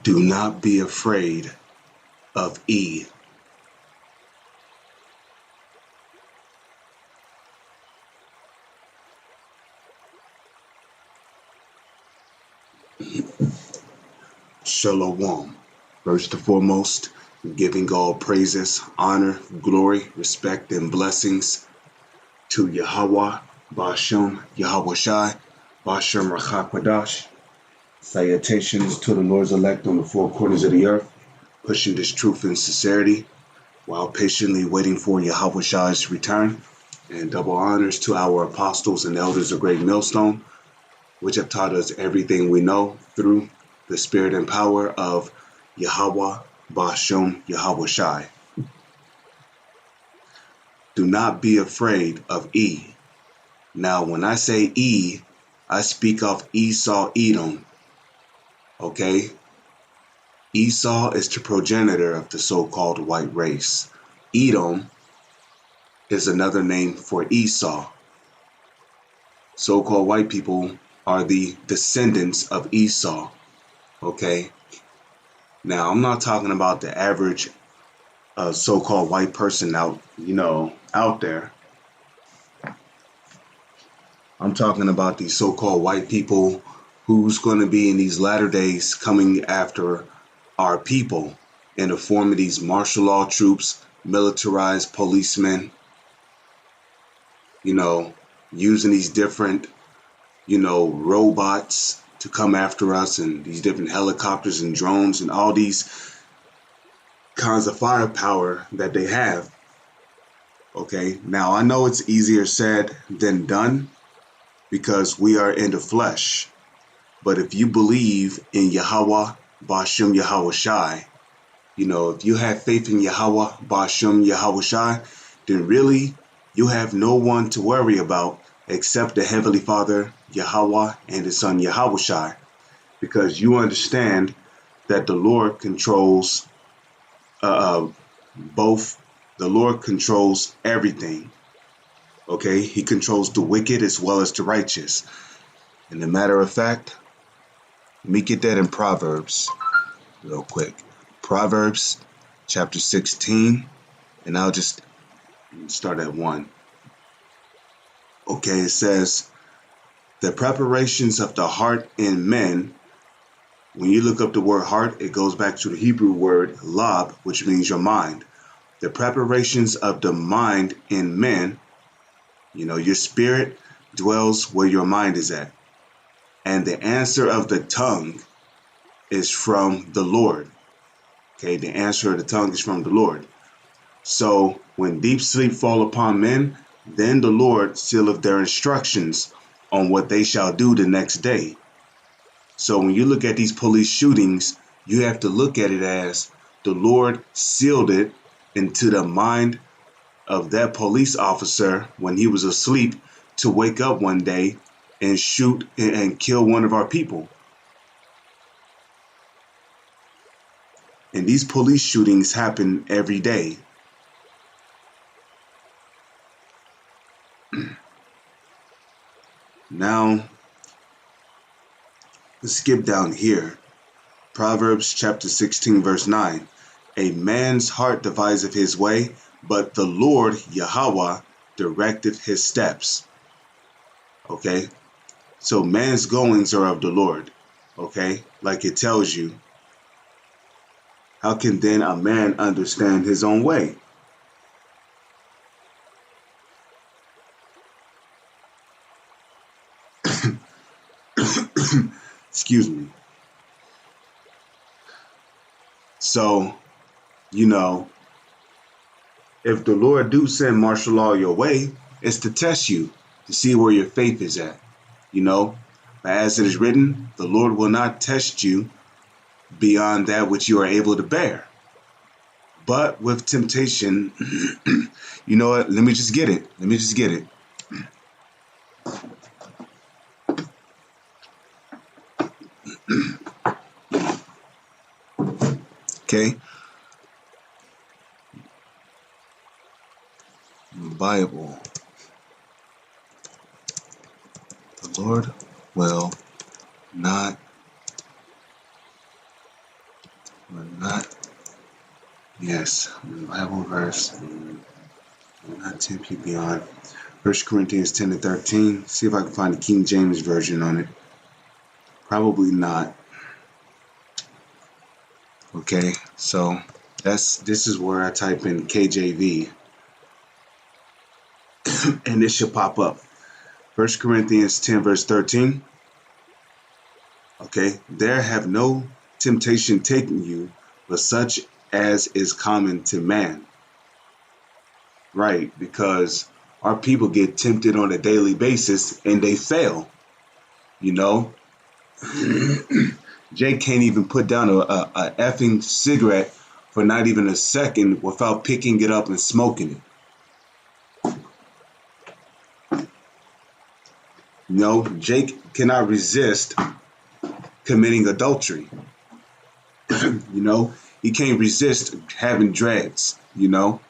Do not be afraid of E. Shalom. First and foremost, giving all praises, honor, glory, respect, and blessings to Yahweh, Bashem, Yahweh Shai, Bashem Rachakwadash. Salutations to the Lord's elect on the four corners of the earth, pushing this truth and sincerity while patiently waiting for Yahweh Shai's return. And double honors to our apostles and elders of Great Millstone, which have taught us everything we know through the spirit and power of Yahweh, Bashem, Yahweh Shai. Do not be afraid of E. Now, when I say E, I speak of Esau, Edom. Okay? Esau is the progenitor of the so-called white race. Edom is another name for Esau. So-called white people are the descendants of Esau. Okay? Now, I'm not talking about the average so-called white person out there. I'm talking about these so-called white people who's going to be in these latter days coming after our people in the form of these martial law troops, militarized policemen, using these different, robots to come after us, and these different helicopters and drones and all these kinds of firepower that they have. Okay, now I know it's easier said than done because we are in the flesh. But if you believe in Yahweh, Bashem, Yahweh Shai, if you have faith in Yahweh, Bashem, Yahweh Shai, then really you have no one to worry about except the Heavenly Father, Yahweh, and His Son, Yahweh Shai, because you understand that the Lord controls both. The Lord controls everything. Okay, He controls the wicked as well as the righteous. And a matter of fact, let me get that in Proverbs real quick. Proverbs chapter 16, and I'll just start at 1. Okay, it says, the preparations of the heart in men. When you look up the word heart, it goes back to the Hebrew word lab, which means your mind. The preparations of the mind in men, your spirit dwells where your mind is at. And the answer of the tongue is from the Lord. Okay, the answer of the tongue is from the Lord. So when deep sleep fall upon men, then the Lord sealeth their instructions on what they shall do the next day. So when you look at these police shootings, you have to look at it as the Lord sealed it into the mind of that police officer when he was asleep to wake up one day and shoot and kill one of our people. And these police shootings happen every day. Now, let's skip down here. Proverbs chapter 16, verse 9. A man's heart deviseth his way, but the Lord, Yahweh, directeth his steps. Okay? So man's goings are of the Lord. Okay? Like it tells you. How can then a man understand his own way? Excuse me. So, if the Lord do send martial law your way, it's to test you, to see where your faith is at. As it is written, the Lord will not test you beyond that which you are able to bear. But with temptation, you know what? Let me just get it. Okay. Bible. The Lord will not Yes, Bible verse. Not 10 feet beyond. 1 Corinthians 10 to 13. See if I can find the King James version on it. Probably not. Okay, so this is where I type in KJV and it should pop up. 1 Corinthians 10 verse 13. Okay, there have no temptation taken you, but such as is common to man. Right, because our people get tempted on a daily basis and they fail. You know, Jake can't even put down a effing cigarette for not even a second without picking it up and smoking it. You know, Jake cannot resist committing adultery. You know, he can't resist having dreads, you know.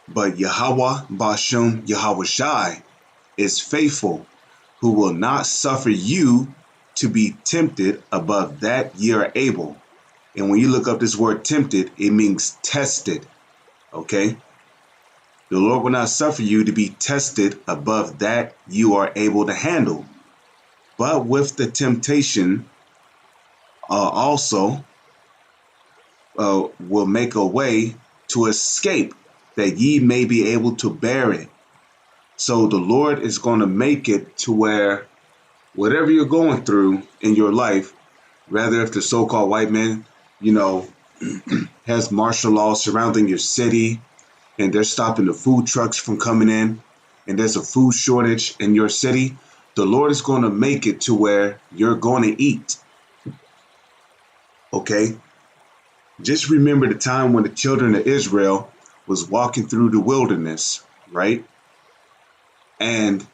But Yahweh Bashem Yahweh Shai is faithful, who will not suffer you to be tempted above that ye are able. And when you look up this word tempted, it means tested. Okay? The Lord will not suffer you to be tested above that you are able to handle. But with the temptation, also will make a way to escape, that ye may be able to bear it. So the Lord is going to make it to where whatever you're going through in your life, rather if the so-called white man, you know, has martial law surrounding your city and they're stopping the food trucks from coming in and there's a food shortage in your city, the Lord is going to make it to where you're going to eat. Okay? Just remember the time when the children of Israel was walking through the wilderness, right? And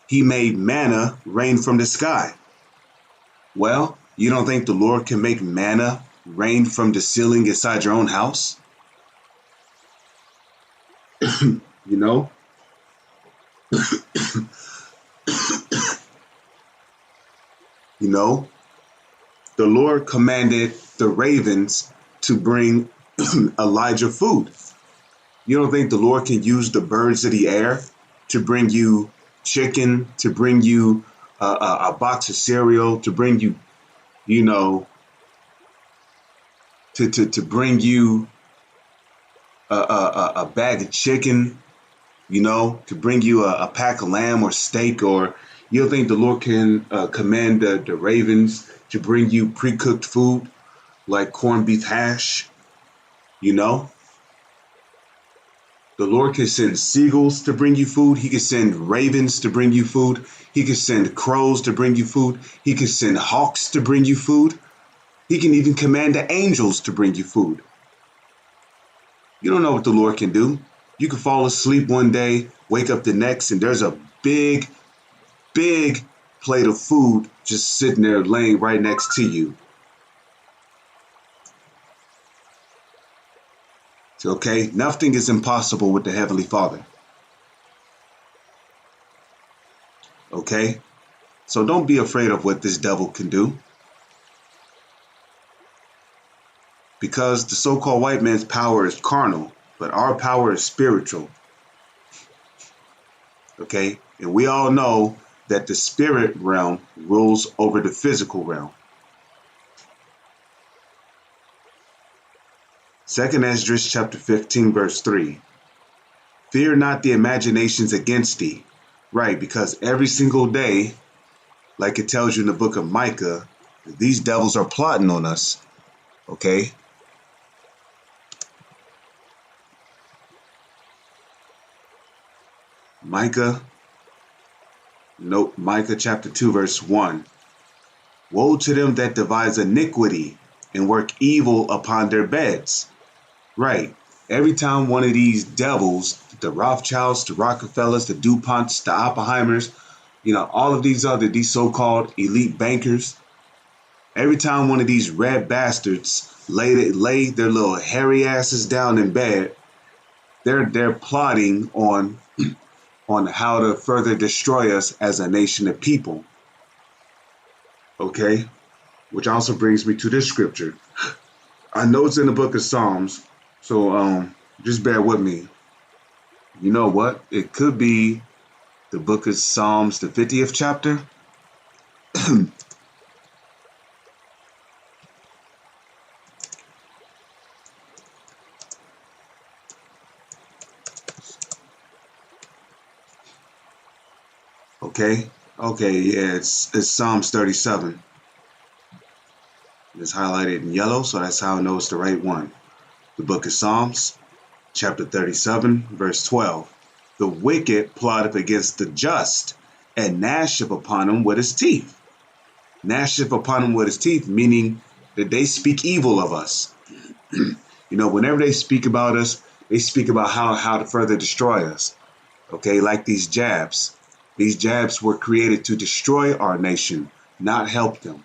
he made manna rain from the sky. Well, you don't think the Lord can make manna rain from the ceiling inside your own house? You know? You know? The Lord commanded the ravens to bring Elijah food. You don't think the Lord can use the birds of the air to bring you chicken, to bring you a box of cereal, to bring you, you know, to bring you a bag of chicken, you know, to bring you a pack of lamb or steak? Or you don't think the Lord can command the ravens to bring you pre-cooked food like corned beef hash? You know, the Lord can send seagulls to bring you food. He can send ravens to bring you food. He can send crows to bring you food. He can send hawks to bring you food. He can even command the angels to bring you food. You don't know what the Lord can do. You can fall asleep one day, wake up the next, and there's a big, big plate of food just sitting there laying right next to you. Okay? Nothing is impossible with the Heavenly Father. Okay? So don't be afraid of what this devil can do. Because the so-called white man's power is carnal, but our power is spiritual. Okay? And we all know that the spirit realm rules over the physical realm. 2 Esdras chapter 15 verse 3. Fear not the imaginations against thee. Right, because every single day, like it tells you in the book of Micah, these devils are plotting on us. Okay? Micah chapter 2 verse 1. Woe to them that devise iniquity and work evil upon their beds. Right. Every time one of these devils, the Rothschilds, the Rockefellers, the DuPonts, the Oppenheimers, you know, all of these so-called elite bankers, every time one of these red bastards lay their little hairy asses down in bed, they're plotting on how to further destroy us as a nation of people. Okay? Which also brings me to this scripture. I know it's in the book of Psalms, so just bear with me. You know what? It could be the book of Psalms, the 50th chapter. Okay. Okay, yeah, it's Psalms 37. It's highlighted in yellow, so that's how I know it's the right one. The book of Psalms, chapter 37, verse 12. The wicked plotteth against the just, and gnasheth upon him with his teeth. Gnasheth upon him with his teeth, meaning that they speak evil of us. Whenever they speak about us, they speak about how to further destroy us. Okay, like these jabs. These jabs were created to destroy our nation, not help them.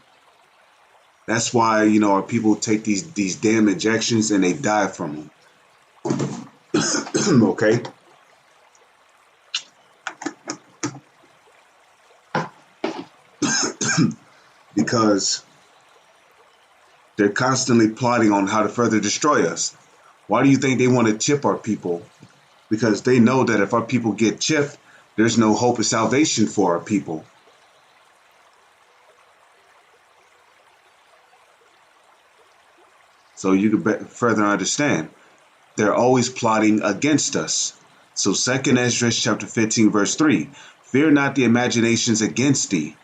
That's why, our people take these damn injections and they die from them. Okay? Because they're constantly plotting on how to further destroy us. Why do you think they want to chip our people? Because they know that if our people get chipped, there's no hope of salvation for our people. So you can further understand. They're always plotting against us. So 2nd Ezra chapter 15 verse 3. Fear not the imaginations against thee.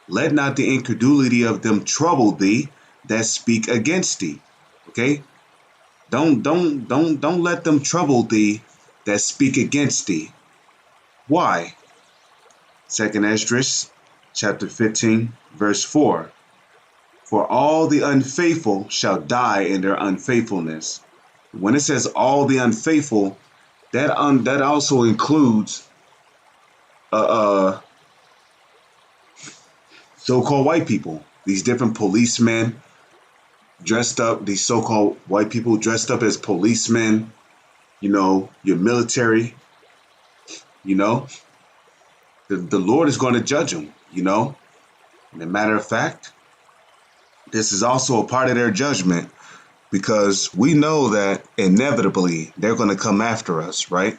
Let not the incredulity of them trouble thee that speak against thee. Okay? Don't let them trouble thee that speak against thee. Why? 2nd Esdras chapter 15 verse 4. For all the unfaithful shall die in their unfaithfulness. When it says all the unfaithful, that also includes uh, uh so-called white people. These different policemen dressed up, these so-called white people dressed up as policemen, your military, you know, the Lord is going to judge them. And a matter of fact, this is also a part of their judgment because we know that inevitably they're going to come after us, right?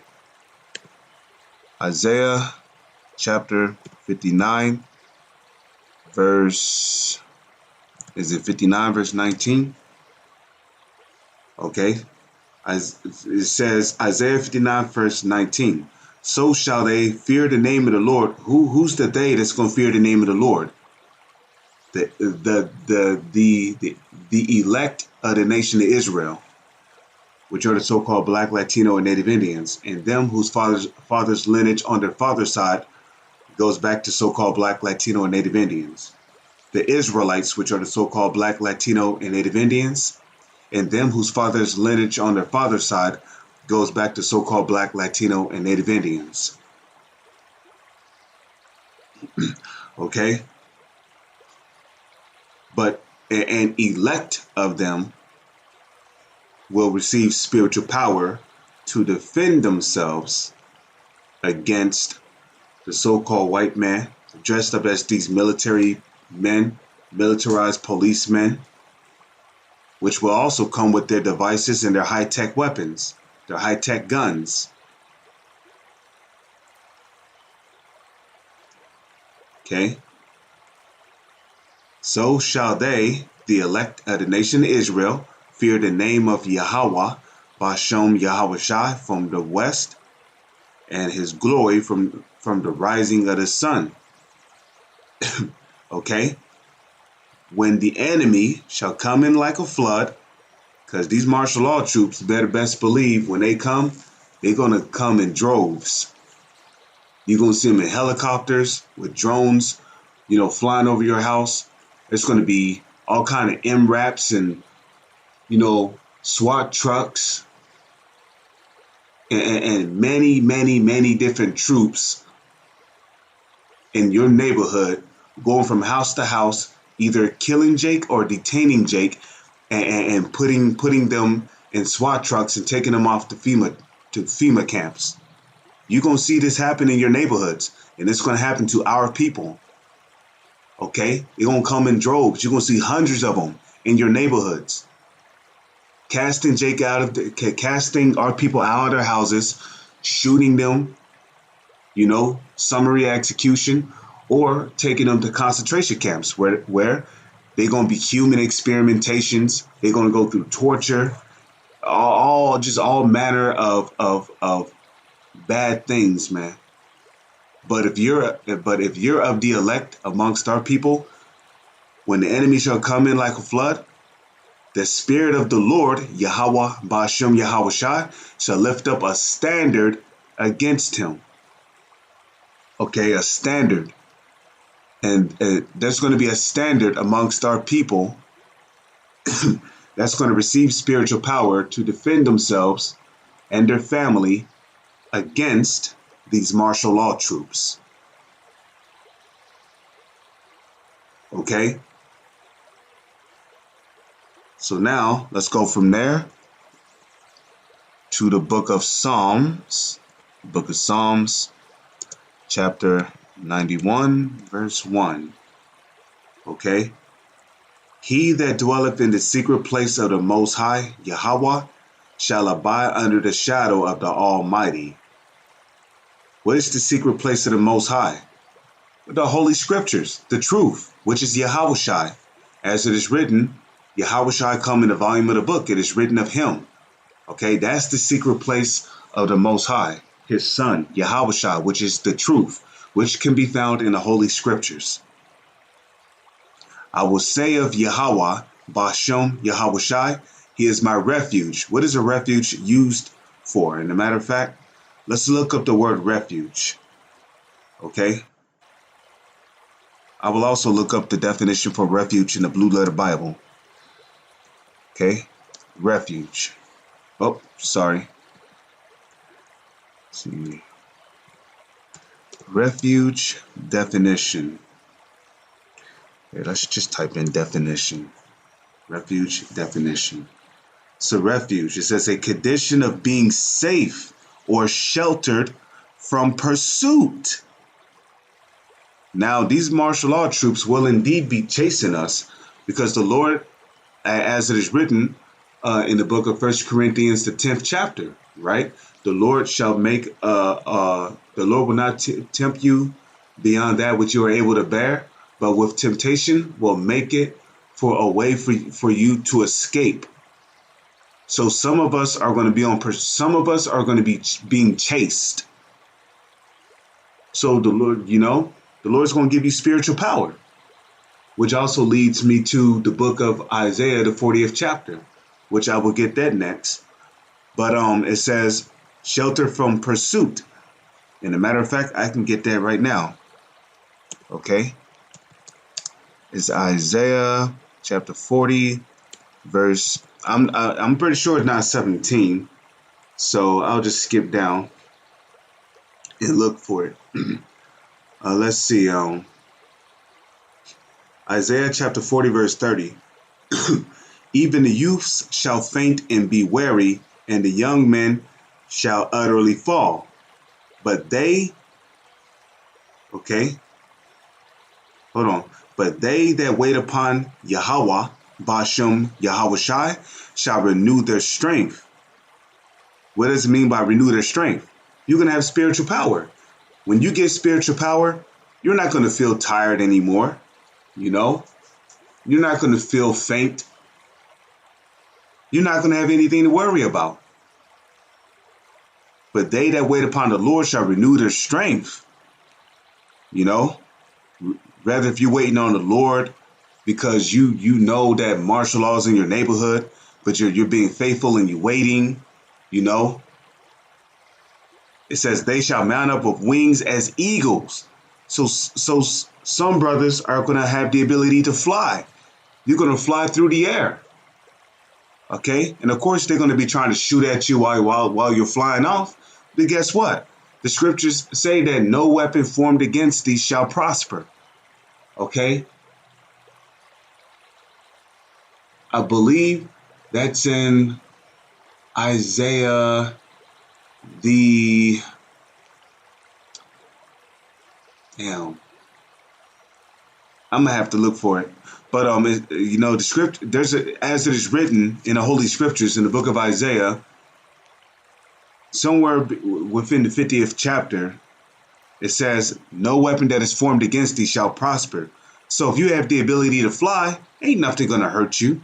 Isaiah chapter 59, verse, is it 59 verse 19? Okay. It says, Isaiah 59 verse 19. So shall they fear the name of the Lord. Who's the they that's going to fear the name of the Lord? The elect of the nation of Israel, which are the so-called Black, Latino, and Native Indians, and them whose father's lineage on their father's side goes back to so-called Black, Latino, and Native Indians. The Israelites, which are the so-called Black, Latino, and Native Indians, and them whose father's lineage on their father's side goes back to so-called Black, Latino, and Native Indians. Okay? But an elect of them will receive spiritual power to defend themselves against the so-called white man dressed up as these military men, militarized policemen, which will also come with their devices and their high-tech weapons, their high-tech guns. Okay? So shall they, the elect of the nation of Israel, fear the name of Yahweh, Bashem Yahweh from the west, and his glory from the rising of the sun. Okay? When the enemy shall come in like a flood, because these martial law troops better best believe when they come, they're going to come in droves. You're going to see them in helicopters with drones, flying over your house. There's going to be all kind of MRAPs and, SWAT trucks and many, many, many different troops in your neighborhood going from house to house, either killing Jake or detaining Jake and putting them in SWAT trucks and taking them off to FEMA camps. You're going to see this happen in your neighborhoods, and it's going to happen to our people. Okay? They're going to come in droves. You're going to see hundreds of them in your neighborhoods. casting our people out of their houses, shooting them, summary execution, or taking them to concentration camps where they're going to be human experimentations. They're going to go through torture, all manner of bad things, man. But if you're of the elect amongst our people, when the enemy shall come in like a flood, the Spirit of the Lord, Yahweh Ba'ashem Yahweh Shai, shall lift up a standard against him. Okay, a standard. And there's going to be a standard amongst our people that's going to receive spiritual power to defend themselves and their family against these martial law troops. Okay? So now let's go from there to the book of Psalms. Book of Psalms, chapter 91, verse 1. Okay? He that dwelleth in the secret place of the Most High, Yahweh, shall abide under the shadow of the Almighty. What is the secret place of the Most High? The Holy Scriptures, the truth, which is Yahweh Shai. As it is written, Yahweh Shai come in the volume of the book. It is written of him. Okay, that's the secret place of the Most High, his son, Yahweh Shai, which is the truth, which can be found in the Holy Scriptures. I will say of Yahweh, Ba'ashem Yahweh Shai, he is my refuge. What is a refuge used for? And a matter of fact, let's look up the word refuge. Okay? I will also look up the definition for refuge in the Blue Letter Bible. Okay? Refuge. Oh, sorry. Let's see. Refuge definition. Okay, let's just type in definition. Refuge definition. So refuge, it says a condition of being safe or sheltered from pursuit. Now, these martial law troops will indeed be chasing us because the Lord, as it is written in the book of 1 Corinthians, the 10th chapter, right? The Lord shall make, the Lord will not tempt you beyond that which you are able to bear, but with temptation will make it for a way for you to escape. So some of us are going to be some of us are going to be being chased. So the Lord, the Lord's going to give you spiritual power, which also leads me to the book of Isaiah, the 40th chapter, which I will get that next. But it says shelter from pursuit. And a matter of fact, I can get that right now. Okay. It's Isaiah chapter 40, verse, I'm pretty sure it's not 17. So I'll just skip down and look for it. Let's see. Isaiah chapter 40, verse 30. Even the youths shall faint and be weary, and the young men shall utterly fall. But they, okay, hold on. But they that wait upon Yahweh, Ba'ashem Yahweh Shai, shall renew their strength. What does it mean by renew their strength? You're going to have spiritual power. When you get spiritual power, you're not going to feel tired anymore. You're not going to feel faint. You're not going to have anything to worry about. But they that wait upon the Lord shall renew their strength. Rather if you're waiting on the Lord because you know that martial law is in your neighborhood, but you're being faithful and you're waiting, It says they shall mount up with wings as eagles. So some brothers are going to have the ability to fly. You're going to fly through the air. Okay? And of course they're going to be trying to shoot at you while you're flying off. But guess what? The scriptures say that no weapon formed against thee shall prosper. Okay? I believe that's in Isaiah I'm gonna have to look for it. But the script as it is written in the Holy Scriptures in the book of Isaiah, somewhere within the 50th chapter, it says, "No weapon that is formed against thee shall prosper." So if you have the ability to fly, ain't nothing gonna hurt you.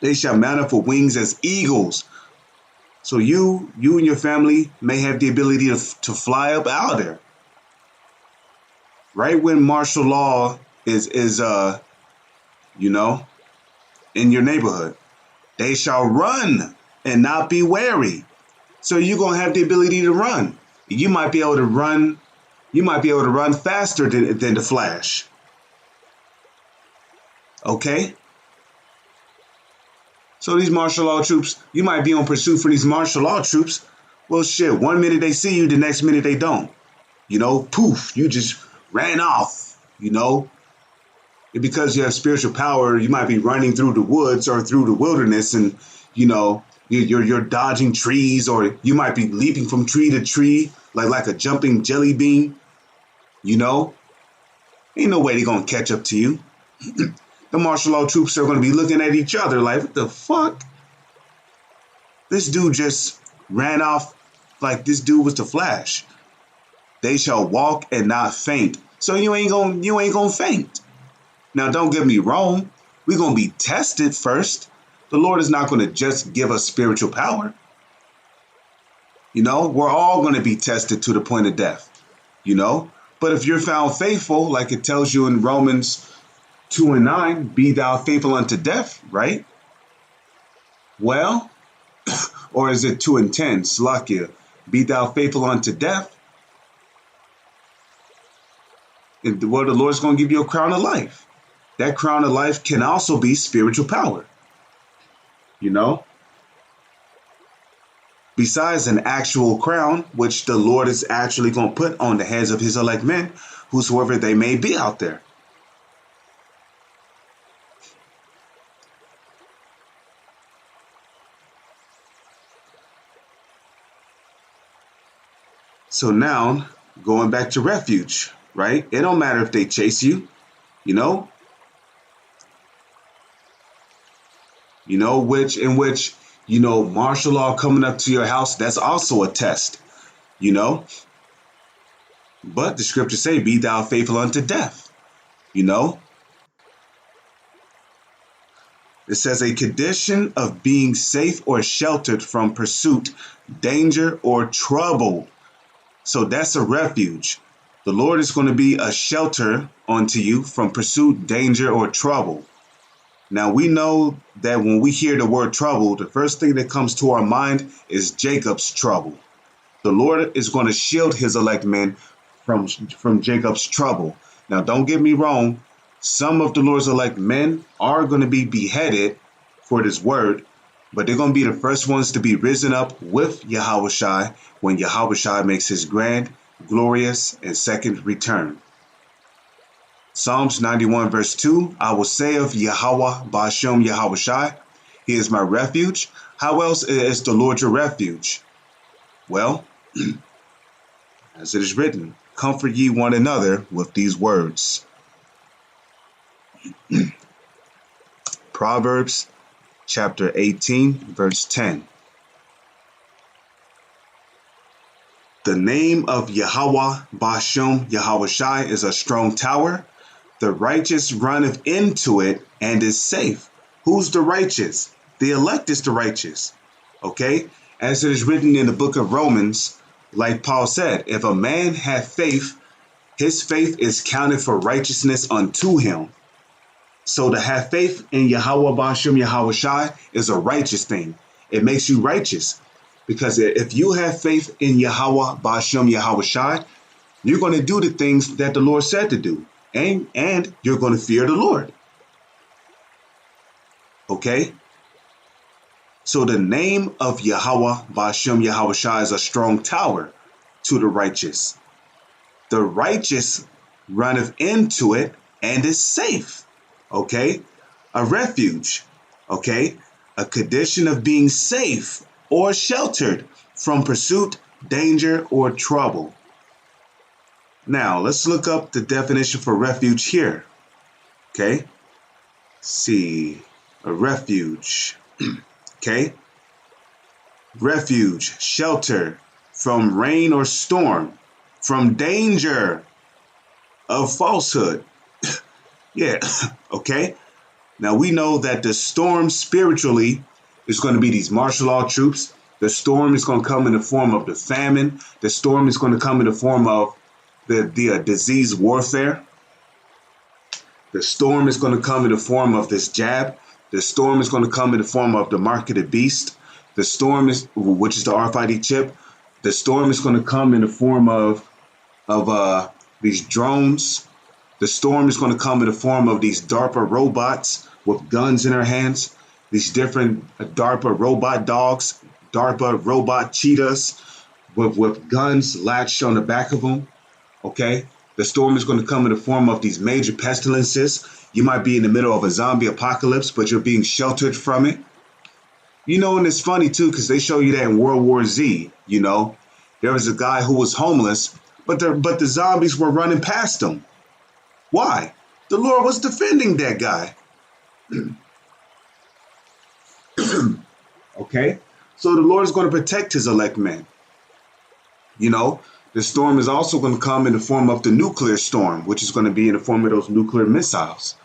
They shall mount up with wings as eagles. So you and your family may have the ability to fly up out of there. Right when martial law is in your neighborhood, they shall run and not be weary. So you're gonna have the ability to run. You might be able to run. You might be able to run faster than the Flash. Okay. So these martial law troops, you might be on pursuit for these martial law troops. Well, shit. One minute they see you, the next minute they don't. Poof, you just ran off. And because you have spiritual power, you might be running through the woods or through the wilderness, and you're dodging trees, or you might be leaping from tree to tree like a jumping jelly bean. Ain't no way they're gonna catch up to you. The martial law troops are gonna be looking at each other like, what the fuck? This dude just ran off like this dude was the Flash. They shall walk and not faint. So you ain't gonna faint. Now, don't get me wrong. We're going to be tested first. The Lord is not going to just give us spiritual power. We're all going to be tested to the point of death. But if you're found faithful, like it tells you in Romans 2:9, be thou faithful unto death, right? Well, or is it 2:10, Slakia, be thou faithful unto death? The Lord's going to give you a crown of life. That crown of life can also be spiritual power. Besides an actual crown, which the Lord is actually going to put on the heads of his elect men, whosoever they may be out there. So now, going back to refuge, right? It don't matter if they chase you, which martial law coming up to your house, that's also a test, But the scriptures say, be thou faithful unto death, It says a condition of being safe or sheltered from pursuit, danger, or trouble. So that's a refuge. The Lord is going to be a shelter unto you from pursuit, danger, or trouble. Now, we know that when we hear the word trouble, the first thing that comes to our mind is Jacob's trouble. The Lord is going to shield his elect men from Jacob's trouble. Now, don't get me wrong. Some of the Lord's elect men are going to be beheaded for this word, but they're going to be the first ones to be risen up with Yahushua when Yahushua makes his grand, glorious, and second return. Psalms 91 verse 2, I will say of Yahweh Ba'ashem Yahushua, he is my refuge. How else is the Lord your refuge? Well, as it is written, comfort ye one another with these words. Proverbs chapter 18 verse 10. The name of Yahweh Ba'ashem Yahushua is a strong tower. The righteous runneth into it and is safe. Who's the righteous? The elect is the righteous. Okay? As it is written in the book of Romans, like Paul said, if a man have faith, his faith is counted for righteousness unto him. So to have faith in Yahweh Ba'ashem Yahushua is a righteous thing. It makes you righteous. Because if you have faith in Yahweh Ba'ashem Yahushua, you're going to do the things that the Lord said to do. And you're going to fear the Lord. Okay? So the name of Yahweh Ba'ashem Yahushua is a strong tower to the righteous. The righteous runneth into it and is safe. Okay? A refuge. Okay? A condition of being safe or sheltered from pursuit, danger, or trouble. Now, let's look up the definition for refuge here. Okay? Let's see. A refuge. Okay? Refuge, shelter from rain or storm, from danger of falsehood. Yeah, okay? Now we know that the storm spiritually is going to be these martial law troops. The storm is going to come in the form of the famine. The storm is going to come in the form of the disease warfare. The storm is going to come in the form of this jab. The storm is going to come in the form of the mark of the beast. The storm is, which is the RFID chip. The storm is going to come in the form of these drones. The storm is going to come in the form of these DARPA robots with guns in their hands. These different DARPA robot dogs, DARPA robot cheetahs with guns latched on the back of them. Okay? The storm is going to come in the form of these major pestilences. You might be in the middle of a zombie apocalypse, but you're being sheltered from it. You know, and it's funny too, because they show you that in World War Z, you know. There was a guy who was homeless, but the zombies were running past him. Why? The Lord was defending that guy. Okay? So the Lord is going to protect his elect men. You know, the storm is also going to come in the form of the nuclear storm, which is going to be in the form of those nuclear missiles.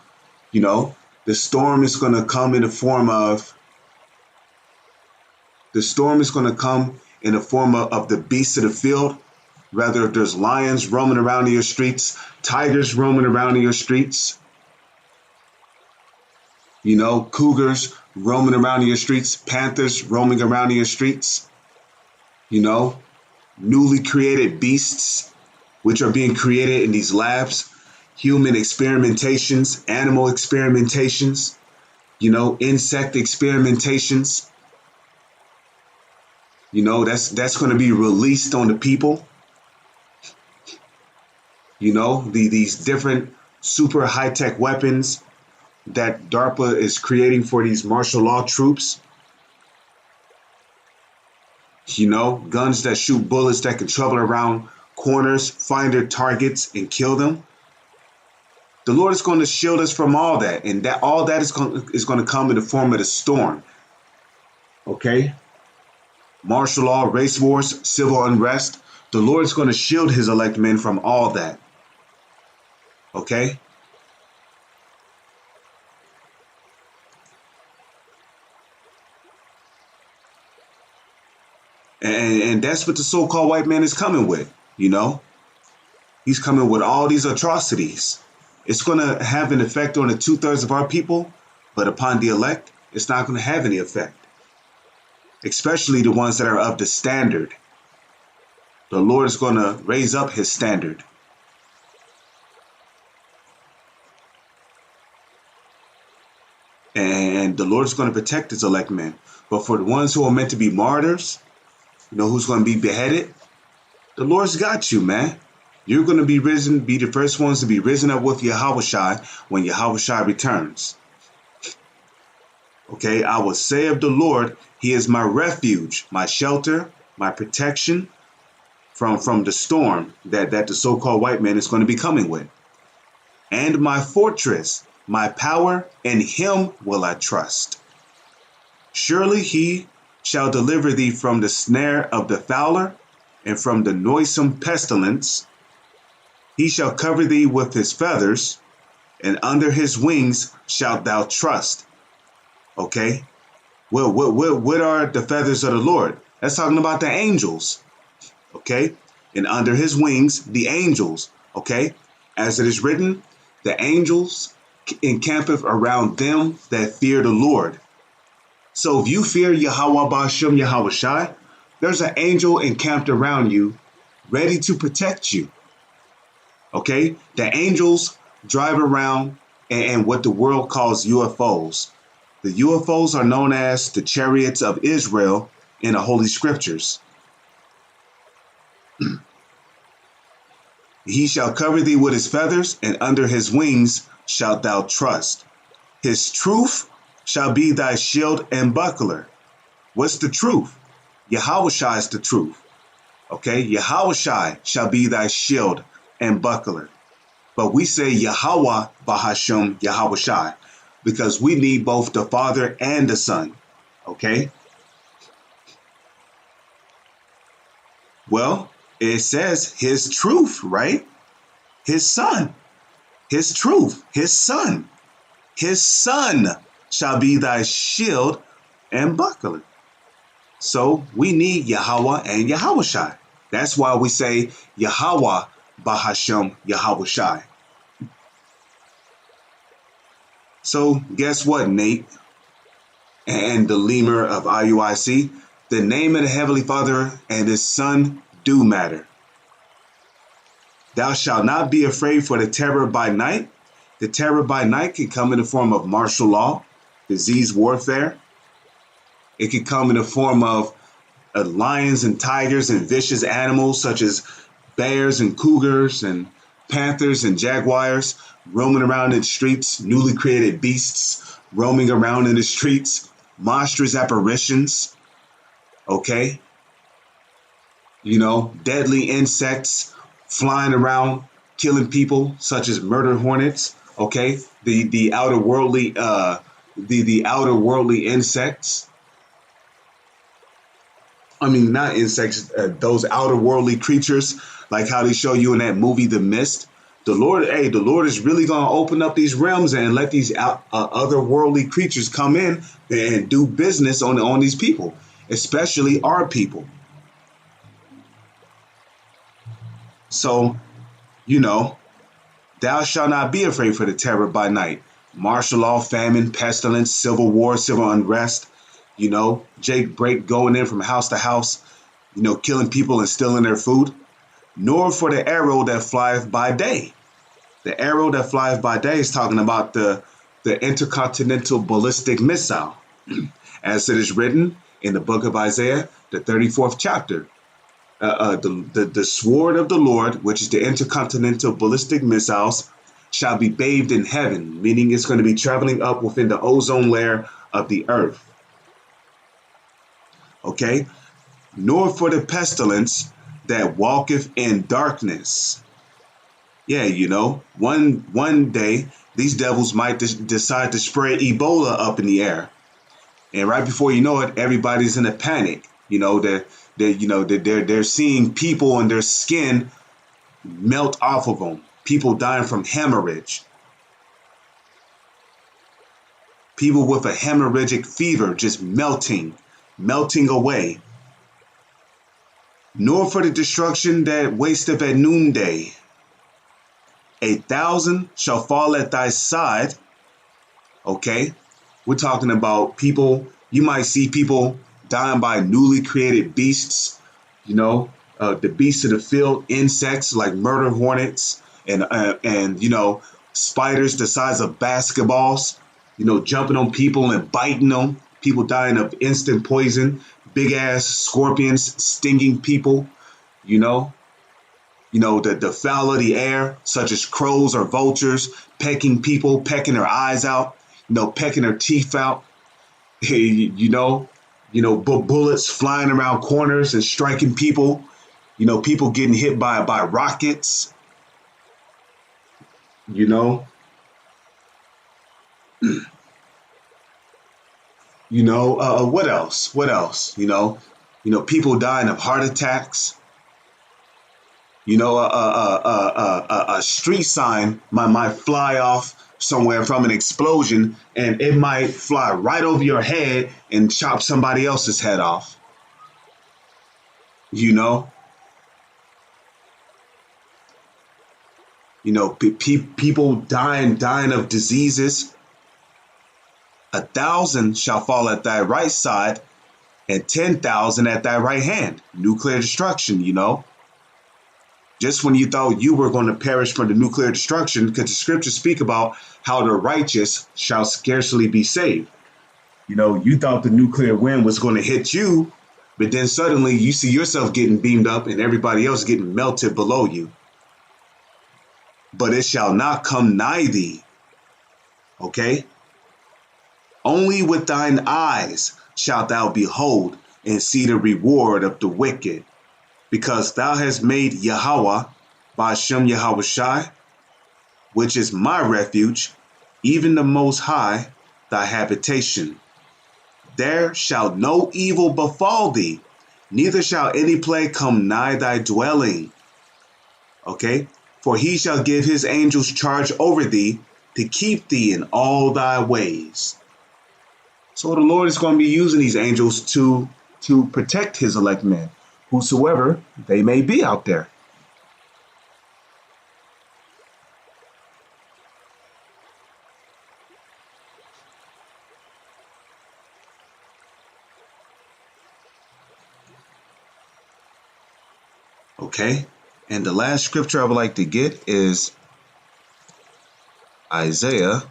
You know, the storm is going to come in the form of the beasts of the field. Rather, if there's lions roaming around in your streets, tigers roaming around in your streets, you know, cougars roaming around in your streets, panthers roaming around in your streets, you know, newly created beasts, which are being created in these labs, human experimentations, animal experimentations, you know, insect experimentations. You know, that's going to be released on the people. You know, these different super high-tech weapons that DARPA is creating for these martial law troops. You know, guns that shoot bullets that can travel around corners, find their targets, and kill them. The Lord is going to shield us from all that, and that all that is going to come in the form of the storm. Okay? Martial law, race wars, civil unrest. The Lord is going to shield his elect men from all that. Okay? And that's what the so-called white man is coming with, you know? He's coming with all these atrocities. It's going to have an effect on the 2/3 of our people, but upon the elect, it's not going to have any effect. Especially the ones that are of the standard. The Lord is going to raise up his standard. And the Lord is going to protect his elect men. But for the ones who are meant to be martyrs, you know, who's going to be beheaded, the Lord's got you, man. You're going to be the first ones to be risen up with Yahushua when Yahushua returns. Okay, I will say of the Lord, he is my refuge, my shelter, my protection from the storm that the so-called white man is going to be coming with. And my fortress, my power, in him will I trust. Surely he shall deliver thee from the snare of the fowler and from the noisome pestilence. He shall cover thee with his feathers, and under his wings shalt thou trust. Okay? Well, what are the feathers of the Lord? That's talking about the angels. Okay? And under his wings, the angels. Okay? As it is written, the angels encampeth around them that fear the Lord. So if you fear Yahweh Ba'ashem Yahweh Shai, there's an angel encamped around you, ready to protect you. Okay? The angels drive around and what the world calls UFOs. The UFOs are known as the chariots of Israel in the Holy Scriptures. He shall cover thee with his feathers, and under his wings shalt thou trust. His truth shall be thy shield and buckler. What's the truth? Yahushua is the truth. Okay? Yahushua shall be thy shield and buckler. But we say Yahweh Bahasham Yahweh Shai because we need both the Father and the Son. Okay? Well, it says his truth, right? His Son. His truth. His Son. His Son shall be thy shield and buckler. So we need Yahweh and Yahweh Shai. That's why we say Yahweh Bahasham Yahweh Shai. So guess what, Nate and the lemur of IUIC? The name of the Heavenly Father and His Son do matter. Thou shalt not be afraid for the terror by night. The terror by night can come in the form of martial law, disease warfare. It can come in the form of lions and tigers and vicious animals such as bears and cougars and panthers and jaguars roaming around in the streets, newly created beasts roaming around in the streets, monstrous apparitions, okay? Deadly insects flying around, killing people, such as murder hornets, okay? The outer worldly the outer worldly insects. I mean, not insects, those outer worldly creatures, like how they show you in that movie, The Mist. The Lord is really going to open up these realms and let these otherworldly creatures come in and do business on these people, especially our people. So, you know, thou shalt not be afraid for the terror by night. Martial law, famine, pestilence, civil war, civil unrest. Jake Break going in from house to house, killing people and stealing their food. Nor for the arrow that flieth by day. The arrow that flieth by day is talking about the intercontinental ballistic missile, as it is written in the book of Isaiah, the 34th chapter. The sword of the Lord, which is the intercontinental ballistic missiles, shall be bathed in heaven, meaning it's going to be traveling up within the ozone layer of the earth. Okay? Nor for the pestilence that walketh in darkness. Yeah, one day these devils might decide to spray Ebola up in the air, and right before you know it, everybody's in a panic. They're seeing people and their skin melt off of them. People dying from hemorrhage. People with a hemorrhagic fever just melting away. Nor for the destruction that wasteth at noonday. 1,000 shall fall at thy side. Okay? We're talking about people, you might see people dying by newly created beasts, the beasts of the field, insects like murder hornets and spiders the size of basketballs, jumping on people and biting them, people dying of instant poison, big ass scorpions stinging people, you know, the fowl of the air, such as crows or vultures, pecking people, pecking their eyes out, pecking their teeth out, bullets flying around corners and striking people, people getting hit by rockets, you know, what else? What else? People dying of heart attacks. A street sign might fly off somewhere from an explosion and it might fly right over your head and chop somebody else's head off. You know, people dying of diseases. 1,000 shall fall at thy right side and 10,000 at thy right hand. Nuclear destruction, Just when you thought you were going to perish from the nuclear destruction, because the scriptures speak about how the righteous shall scarcely be saved. You thought the nuclear wind was going to hit you, but then suddenly you see yourself getting beamed up and everybody else getting melted below you. But it shall not come nigh thee. Okay? Only with thine eyes shalt thou behold and see the reward of the wicked, because thou hast made Yahweh, Ba'ashem Yahushai, which is my refuge, even the Most High, thy habitation. There shall no evil befall thee, neither shall any plague come nigh thy dwelling. Okay? For he shall give his angels charge over thee to keep thee in all thy ways. So the Lord is going to be using these angels to protect his elect men, whosoever they may be out there. Okay? And the last scripture I would like to get is Isaiah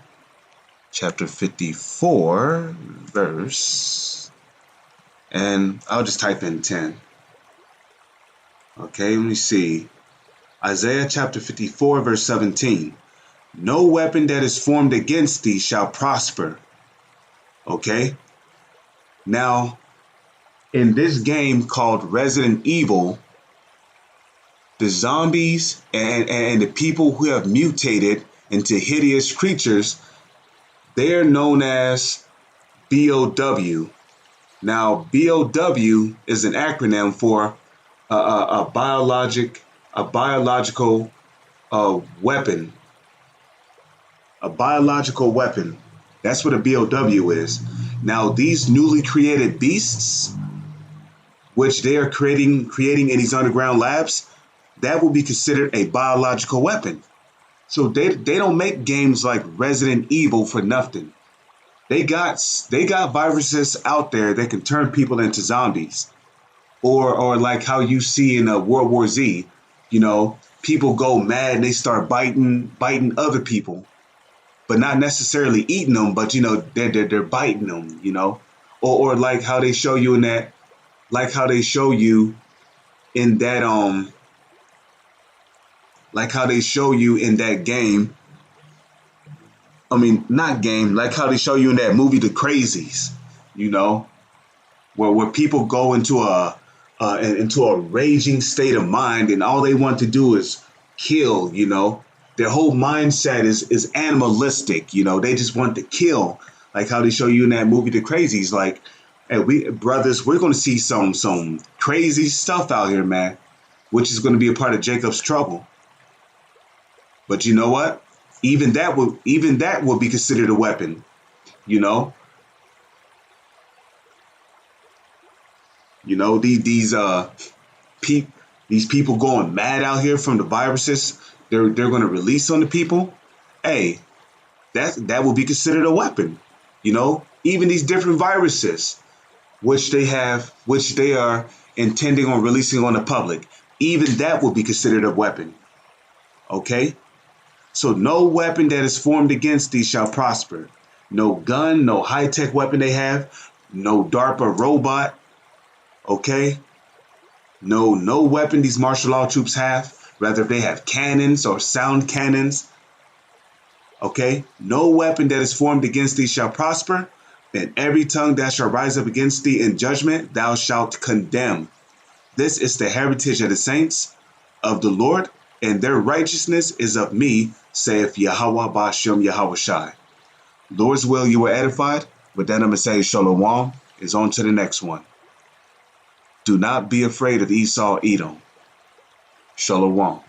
chapter 54, verse, and I'll just type in 10. Okay, let me see. Isaiah chapter 54, verse 17. No weapon that is formed against thee shall prosper. Okay? Now, in this game called Resident Evil, the zombies and the people who have mutated into hideous creatures, they are known as BOW. Now, BOW is an acronym for a biological weapon. A biological weapon. That's what a BOW is. Now, these newly created beasts, which they are creating in these underground labs, that will be considered a biological weapon. So they don't make games like Resident Evil for nothing. They got viruses out there that can turn people into zombies, or like how you see in World War Z, people go mad and they start biting other people, but not necessarily eating them, but they're biting them, or like how they show you in that, like how they show you in that like how they show you in that game. I mean, not game, like how they show you in that movie, The Crazies, you know, where people go into a raging state of mind, and all they want to do is kill. Their whole mindset is animalistic. They just want to kill, like how they show you in that movie, The Crazies. Like, hey, we brothers, we're going to see some crazy stuff out here, man, which is going to be a part of Jacob's trouble. But you know what? Even that will be considered a weapon. You know, pe- these people going mad out here from the viruses. They're going to release on the people. Hey, that will be considered a weapon. Even these different viruses, which they are intending on releasing on the public, even that will be considered a weapon. Okay. So no weapon that is formed against thee shall prosper. No gun, no high-tech weapon they have, no DARPA robot, okay? No weapon these martial law troops have, whether they have cannons or sound cannons, okay? No weapon that is formed against thee shall prosper, and every tongue that shall rise up against thee in judgment thou shalt condemn. This is the heritage of the saints of the Lord, and their righteousness is of me, saith Yahweh Ba'ashem Yahushai. Lord's will, you were edified. With that, I'm going to say Shalom is on to the next one. Do not be afraid of Esau, Edom. Shalom.